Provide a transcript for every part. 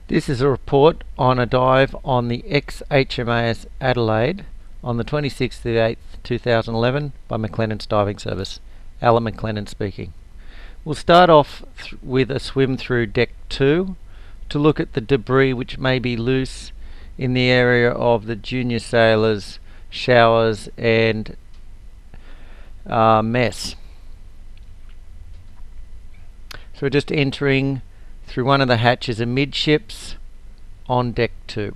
This is a report on a dive on the ex-HMAS Adelaide on the 26th of the 8th, 2011 by McLennan's Diving Service. Alan McLennan speaking. We'll start off with a swim through deck 2 to look at the debris which may be loose in the area of the junior sailors' showers and mess. So we're just entering through one of the hatches amidships on deck 2.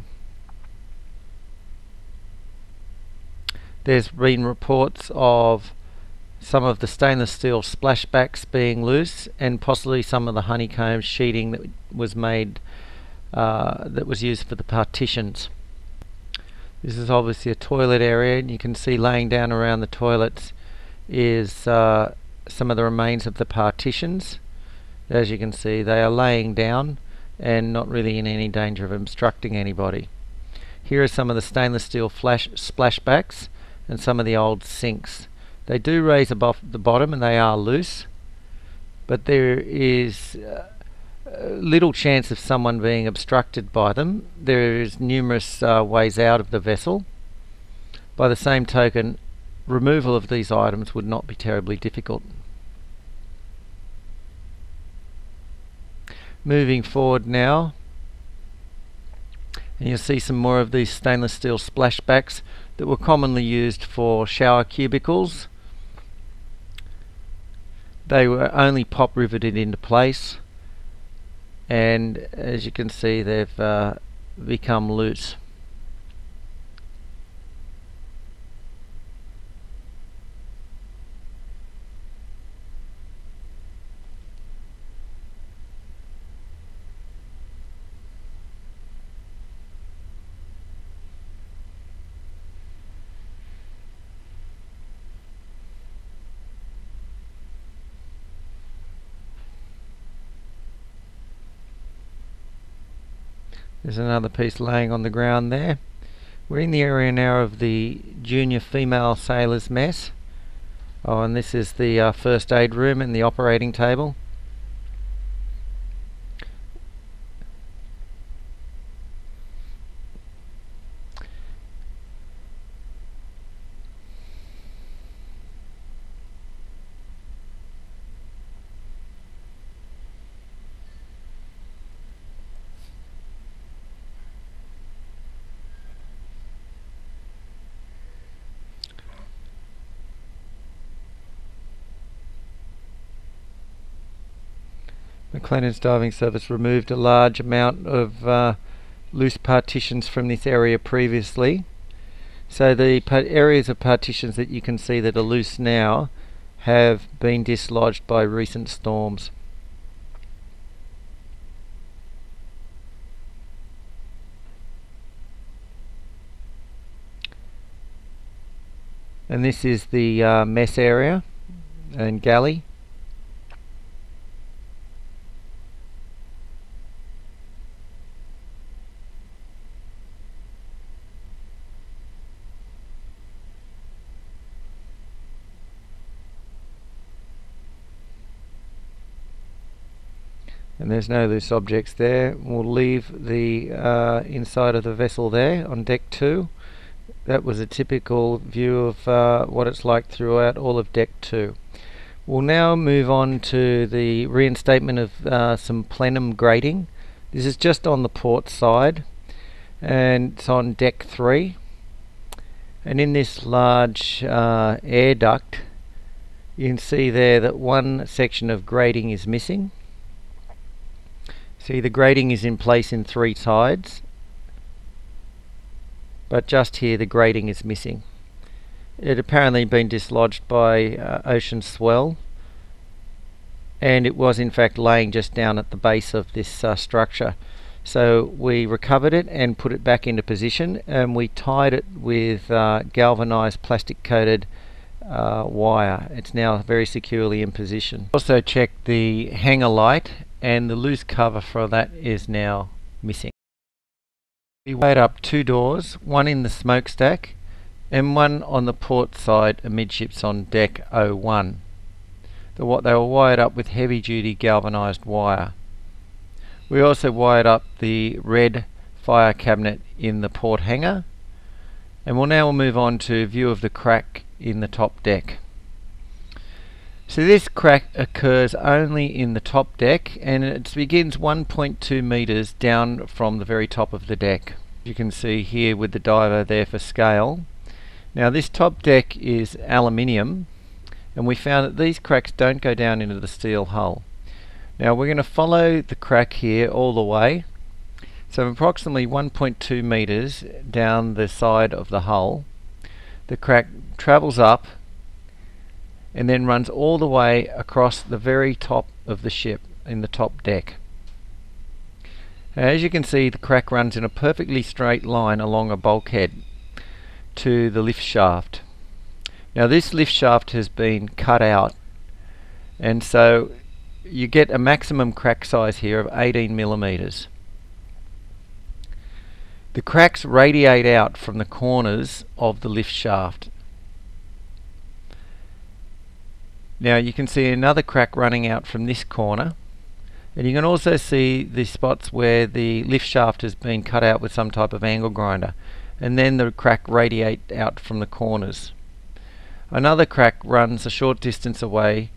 There's been reports of some of the stainless steel splashbacks being loose and possibly some of the honeycomb sheeting that was made that was used for the partitions. This is obviously a toilet area, and you can see laying down around the toilets is some of the remains of the partitions. As you can see, they are laying down and not really in any danger of obstructing anybody. Here are some of the stainless steel splashbacks and some of the old sinks. They do raise above the bottom and they are loose, but there is little chance of someone being obstructed by them. There is numerous ways out of the vessel. By the same token, removal of these items would not be terribly difficult. Moving forward now, and you'll see some more of these stainless steel splashbacks that were commonly used for shower cubicles. They were only pop riveted into place, and as you can see, they've become loose. There's another piece laying on the ground there. We're in the area now of the junior female sailors' mess. Oh, and this is the first aid room and the operating table. McLennan's Diving Service removed a large amount of loose partitions from this area previously. So the areas of partitions that you can see that are loose now have been dislodged by recent storms. And this is the mess area and galley. And there's no loose objects there. We'll leave the inside of the vessel there on deck 2. That was a typical view of what it's like throughout all of deck 2. We'll now move on to the reinstatement of some plenum grating. This is just on the port side, and it's on deck 3. And in this large air duct, you can see there that one section of grating is missing. See, the grating is in place in 3 sides, but just here the grating is missing. It had apparently been dislodged by ocean swell, and it was in fact laying just down at the base of this structure. So we recovered it and put it back into position, and we tied it with galvanized plastic coated wire. It's now very securely in position. Also checked the hanger light, and the loose cover for that is now missing. We wired up 2 doors, one in the smokestack and one on the port side amidships on deck 01. They were wired up with heavy duty galvanized wire. We also wired up the red fire cabinet in the port hangar, and we'll now move on to view of the crack in the top deck. So this crack occurs only in the top deck, and it begins 1.2 meters down from the very top of the deck. You can see here with the diver there for scale. Now this top deck is aluminium, and we found that these cracks don't go down into the steel hull. Now we're going to follow the crack here all the way, so approximately 1.2 meters down the side of the hull. The crack travels up and then runs all the way across the very top of the ship in the top deck. As you can see, the crack runs in a perfectly straight line along a bulkhead to the lift shaft. Now this lift shaft has been cut out, and so you get a maximum crack size here of 18 millimeters. The cracks radiate out from the corners of the lift shaft. Now you can see another crack running out from this corner, and you can also see the spots where the lift shaft has been cut out with some type of angle grinder, and then the crack radiates out from the corners. Another crack runs a short distance away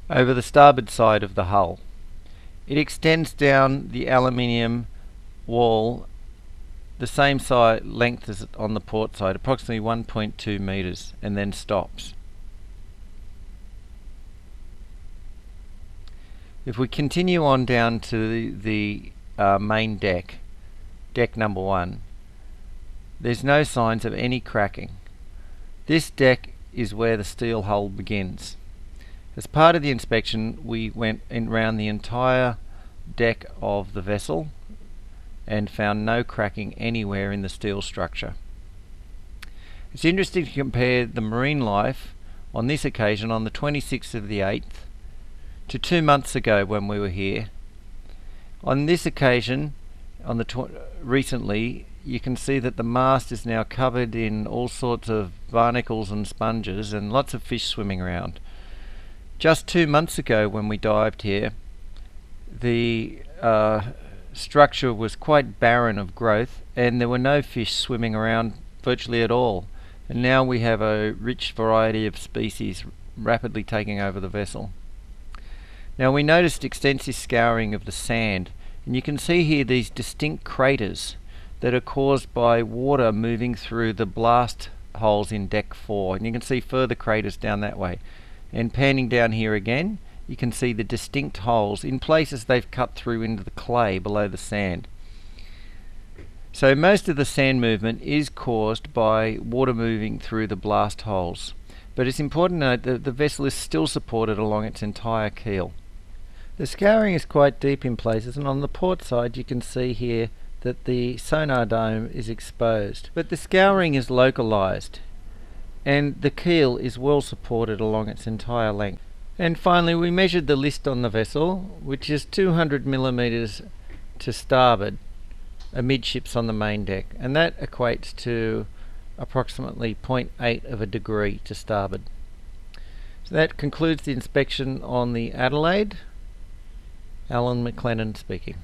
over the starboard side of the hull. It extends down the aluminium wall the same length as on the port side, approximately 1.2 meters, and then stops. If we continue on down to the main deck, deck number 1, there's no signs of any cracking. This deck is where the steel hull begins. As part of the inspection, we went around the entire deck of the vessel and found no cracking anywhere in the steel structure. It's interesting to compare the marine life on this occasion on the 26th of the 8th to 2 months ago when we were here. On this occasion, recently, you can see that the mast is now covered in all sorts of barnacles and sponges and lots of fish swimming around. Just 2 months ago when we dived here, the structure was quite barren of growth and there were no fish swimming around virtually at all. And now we have a rich variety of species rapidly taking over the vessel. Now we noticed extensive scouring of the sand, and you can see here these distinct craters that are caused by water moving through the blast holes in deck 4, and you can see further craters down that way. And panning down here again, you can see the distinct holes. In places they've cut through into the clay below the sand. So most of the sand movement is caused by water moving through the blast holes, but it's important to note that the vessel is still supported along its entire keel. The scouring is quite deep in places, and on the port side you can see here that the sonar dome is exposed, but the scouring is localized and the keel is well supported along its entire length. And finally, we measured the list on the vessel, which is 200 millimeters to starboard amidships on the main deck, and that equates to approximately 0.8 of a degree to starboard. So that concludes the inspection on the Adelaide. Alan McLennan speaking.